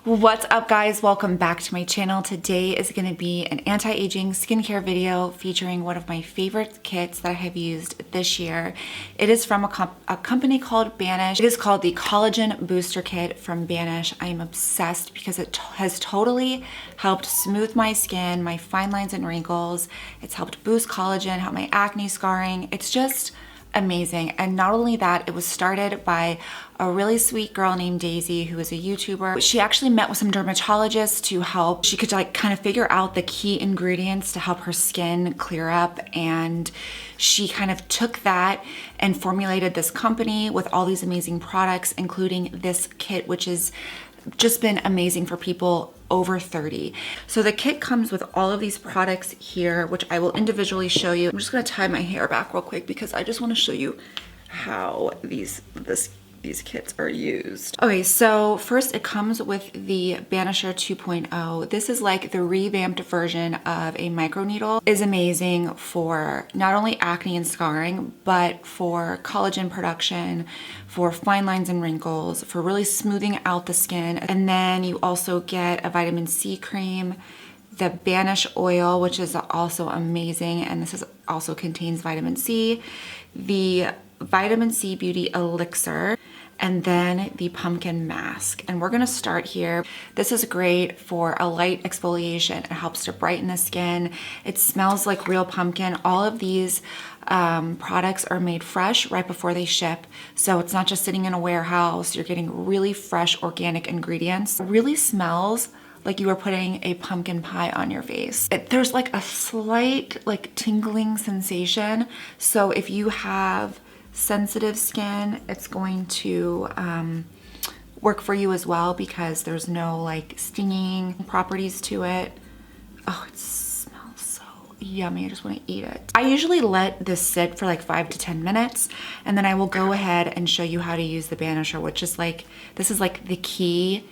What's up, guys? Welcome back to my channel. Today is going to be an anti-aging skincare video featuring one of my favorite kits that I have used this year. It is from a company called Banish. It is called the Collagen Booster Kit from Banish. I am obsessed because it has totally helped smooth my skin, my fine lines and wrinkles. It's helped boost collagen, help my acne scarring. It's just amazing. And not only that, it was started by a really sweet girl named Daisy, who is a YouTuber. She actually met with some dermatologists to help. She could kind of figure out the key ingredients to help her skin clear up. And she kind of took that and formulated this company with all these amazing products, including this kit, which is just been amazing for people over 30. So the kit comes with all of these products here, which I will individually show you. I'm just gonna tie my hair back real quick because I just wanna show you how these kits are used. Okay, so first it comes with the Banisher 2.0. This is like the revamped version of a microneedle. It is amazing for not only acne and scarring, but for collagen production, for fine lines and wrinkles, for really smoothing out the skin. And then you also get a vitamin C cream, the Banish oil, which is also amazing, and this also contains vitamin C, the vitamin C beauty elixir, and then the pumpkin mask. And we're gonna start here. This is great for a light exfoliation. It helps to brighten the skin. It smells like real pumpkin. All of these products are made fresh right before they ship. So it's not just sitting in a warehouse. You're getting really fresh organic ingredients. It really smells like you are putting a pumpkin pie on your face. There's like a slight tingling sensation. So if you have sensitive skin, it's going to work for you as well because there's no stinging properties to it. Oh, it smells so yummy. I just want to eat it. I usually let this sit for 5 to 10 minutes, and then I will go ahead and show you how to use the Banisher, which is this is the key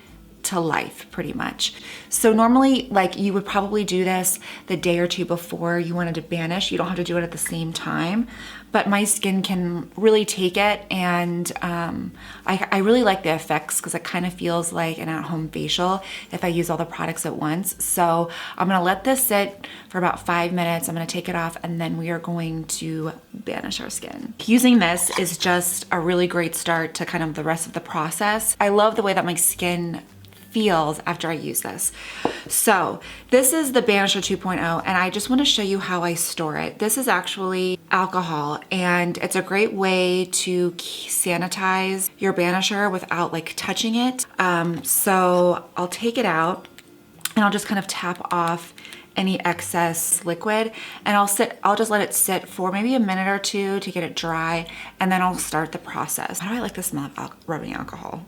to life, pretty much. So normally, you would probably do this the day or two before you wanted to banish. You don't have to do it at the same time, but my skin can really take it, and I really like the effects because it kind of feels like an at-home facial if I use all the products at once. So I'm gonna let this sit for about 5 minutes. I'm gonna take it off, and then we are going to banish our skin. Using this is just a really great start to kind of the rest of the process. I love the way that my skin feels after I use this. So this is the Banisher 2.0, and I just want to show you how I store it. This is actually alcohol, and it's a great way to sanitize your Banisher without touching it. So I'll take it out and I'll just kind of tap off any excess liquid, and I'll just let it sit for maybe a minute or two to get it dry, and then I'll start the process. How do I like the smell of rubbing alcohol?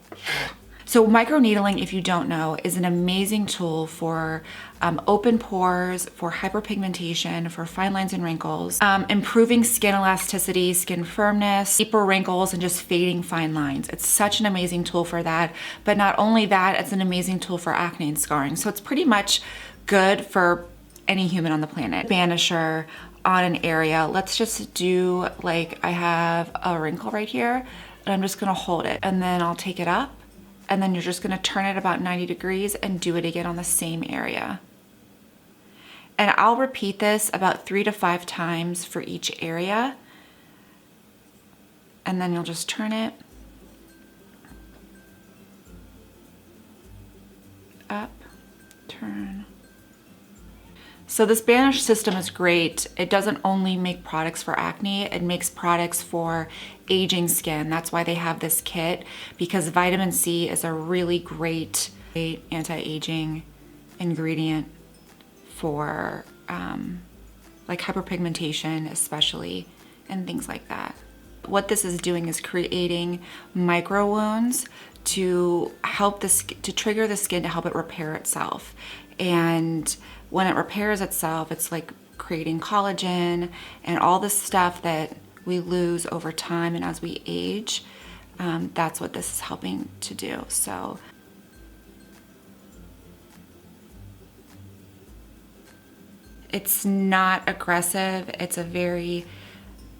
So microneedling, if you don't know, is an amazing tool for open pores, for hyperpigmentation, for fine lines and wrinkles, improving skin elasticity, skin firmness, deeper wrinkles, and just fading fine lines. It's such an amazing tool for that. But not only that, it's an amazing tool for acne and scarring. So it's pretty much good for any human on the planet. Banisher on an area. Let's just do, I have a wrinkle right here, and I'm just gonna hold it, and then I'll take it up, and then you're just gonna turn it about 90 degrees and do it again on the same area. And I'll repeat this about 3 to 5 times for each area. And then you'll just turn it up, turn. So this Banish system is great. It doesn't only make products for acne, it makes products for aging skin. That's why they have this kit, because vitamin C is a really great anti-aging ingredient for hyperpigmentation especially, and things like that. What this is doing is creating micro wounds to help to trigger the skin to help it repair itself. And when it repairs itself, it's creating collagen and all the stuff that we lose over time and as we age. That's what this is helping to do. So it's not aggressive. It's a very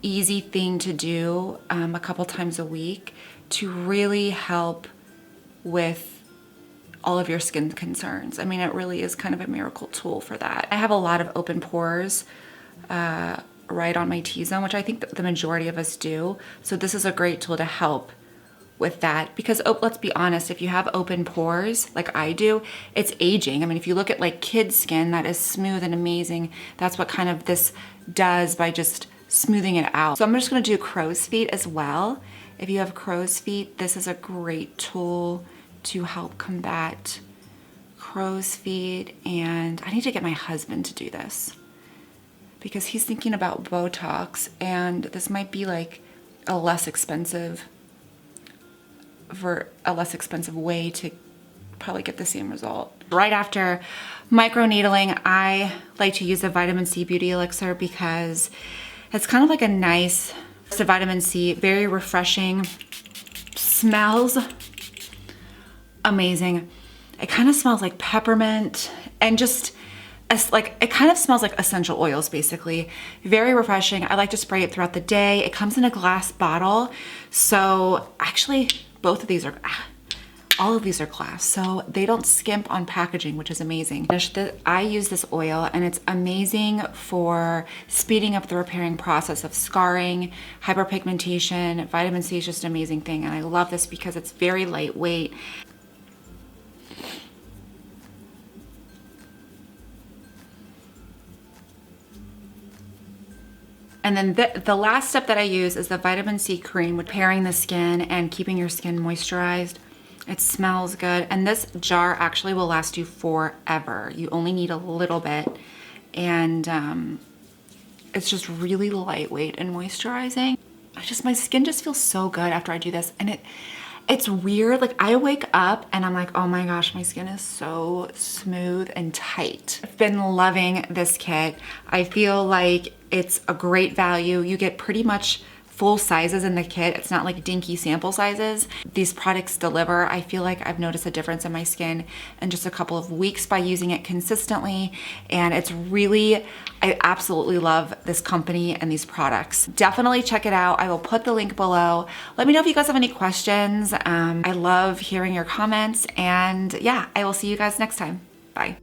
easy thing to do a couple times a week to really help with all of your skin concerns. I mean, it really is kind of a miracle tool for that. I have a lot of open pores right on my T-zone, which I think that the majority of us do. So this is a great tool to help with that, because let's be honest, if you have open pores like I do, it's aging. I mean, if you look at like kids' skin that is smooth and amazing, that's what kind of this does by just smoothing it out. So I'm just gonna do crow's feet as well. If you have crow's feet, this is a great tool to help combat crow's feet. And I need to get my husband to do this because he's thinking about Botox, and this might be like a less expensive way to probably get the same result. Right after microneedling, I like to use a vitamin C beauty elixir because it's kind of like a nice, it's a vitamin C, very refreshing, smells amazing. It kind of smells like peppermint and just it kind of smells like essential oils, basically. Very refreshing. I like to spray it throughout the day. It comes in a glass bottle. So actually, both of these are, all of these are glass, so they don't skimp on packaging, which is amazing. I use this oil, and it's amazing for speeding up the repairing process of scarring, hyperpigmentation. Vitamin C is just an amazing thing, and I love this because it's very lightweight. And then the last step that I use is the vitamin C cream, repairing the skin and keeping your skin moisturized. It smells good. And this jar actually will last you forever. You only need a little bit. And it's just really lightweight and moisturizing. My skin just feels so good after I do this. And it's weird, like I wake up and I'm like, oh my gosh, my skin is so smooth and tight. I've been loving this kit. I feel like it's a great value. You get pretty much full sizes in the kit. It's not like dinky sample sizes. These products deliver. I feel like I've noticed a difference in my skin in just a couple of weeks by using it consistently. And it's really, I absolutely love this company and these products. Definitely check it out. I will put the link below. Let me know if you guys have any questions. I love hearing your comments, and yeah, I will see you guys next time. Bye.